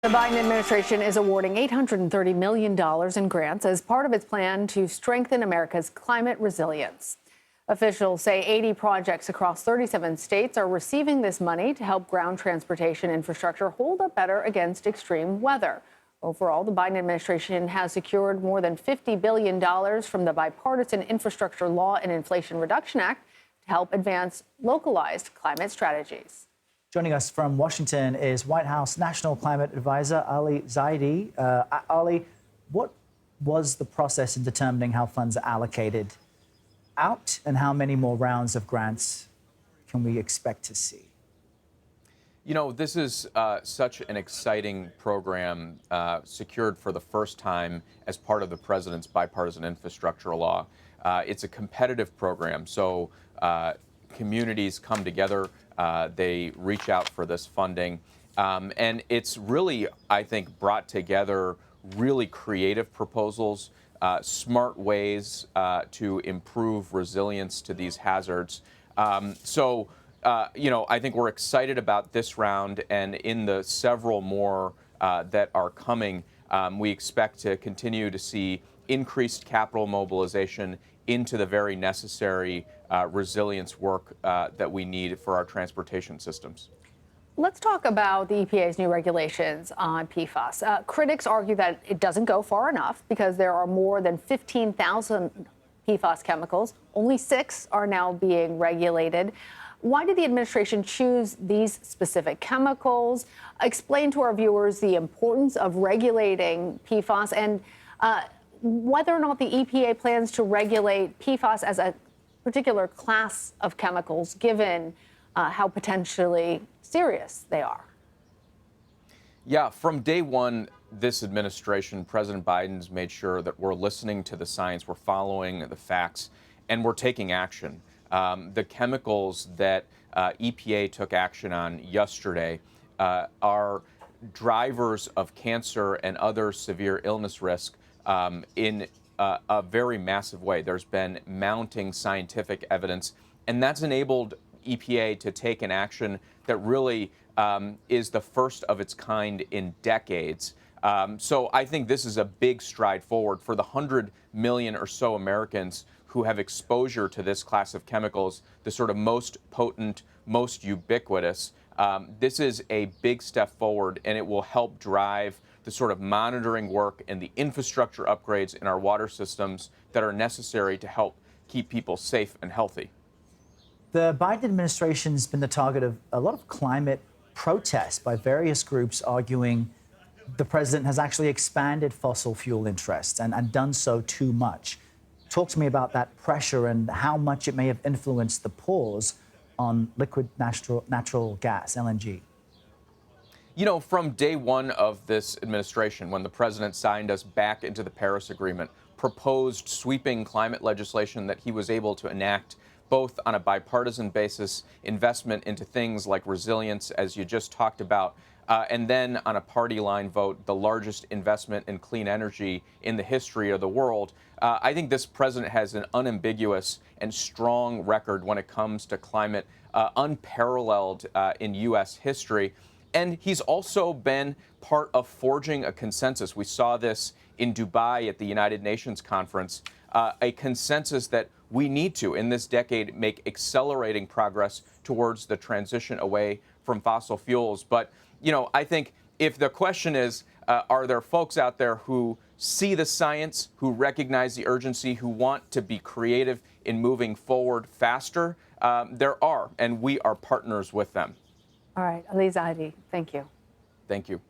The Biden administration is awarding $830 million in grants as part of its plan to strengthen America's climate resilience. Officials say 80 projects across 37 states are receiving this money to help ground transportation infrastructure hold up better against extreme weather. Overall, the Biden administration has secured more than $50 billion from the Bipartisan Infrastructure Law and Inflation Reduction Act to help advance localized climate strategies. Joining us from Washington is White House National Climate Advisor Ali Zaidi. Ali, what was the process in determining how funds are allocated out, and how many more rounds of grants can we expect to see? You know, this is such an exciting program secured for the first time as part of the president's bipartisan infrastructure law. It's a competitive program, so communities come together, they reach out for this funding, and it's really, I think, brought together really creative proposals, smart ways to improve resilience to these hazards. You know, I think we're excited about this round, and in the several more that are coming, we expect to continue to see increased capital mobilization into the very necessary resilience work that we need for our transportation systems. Let's talk about the EPA's new regulations on PFAS. Critics argue that it doesn't go far enough because there are more than 15,000 PFAS chemicals. Only 6 are now being regulated. Why did the administration choose these specific chemicals? Explain to our viewers the importance of regulating PFAS and whether or not the EPA plans to regulate PFAS as a particular class of chemicals, given how potentially serious they are. Yeah, from day one, this administration, President Biden's made sure that we're listening to the science, we're following the facts, and we're taking action. The chemicals that EPA took action on yesterday are drivers of cancer and other severe illness risk in a very massive way. There's been mounting scientific evidence, and that's enabled EPA to take an action that really is the first of its kind in decades. So I think this is a big stride forward for the 100 million or so Americans who have exposure to this class of chemicals, the sort of most potent, most ubiquitous. This is a big step forward, and it will help drive the sort of monitoring work and the infrastructure upgrades in our water systems that are necessary to help keep people safe and healthy. The Biden administration has been the target of a lot of climate protests by various groups arguing the president has actually expanded fossil fuel interests and done so too much. Talk to me about that pressure and how much it may have influenced the pause on liquid natural gas, LNG. You know, from day one of this administration, when the president signed us back into the Paris Agreement, proposed sweeping climate legislation that he was able to enact both on a bipartisan basis, investment into things like resilience, as you just talked about, and then on a party line vote, the largest investment in clean energy in the history of the world. I think this president has an unambiguous and strong record when it comes to climate, unparalleled in U.S. history. And he's also been part of forging a consensus. We saw this in Dubai at the United Nations conference, a consensus that we need to, in this decade, make accelerating progress towards the transition away from fossil fuels. But, you know, I think if the question is, are there folks out there who see the science, who recognize the urgency, who want to be creative in moving forward faster? There are, and we are partners with them. All right, Ali Zaidi, thank you. Thank you.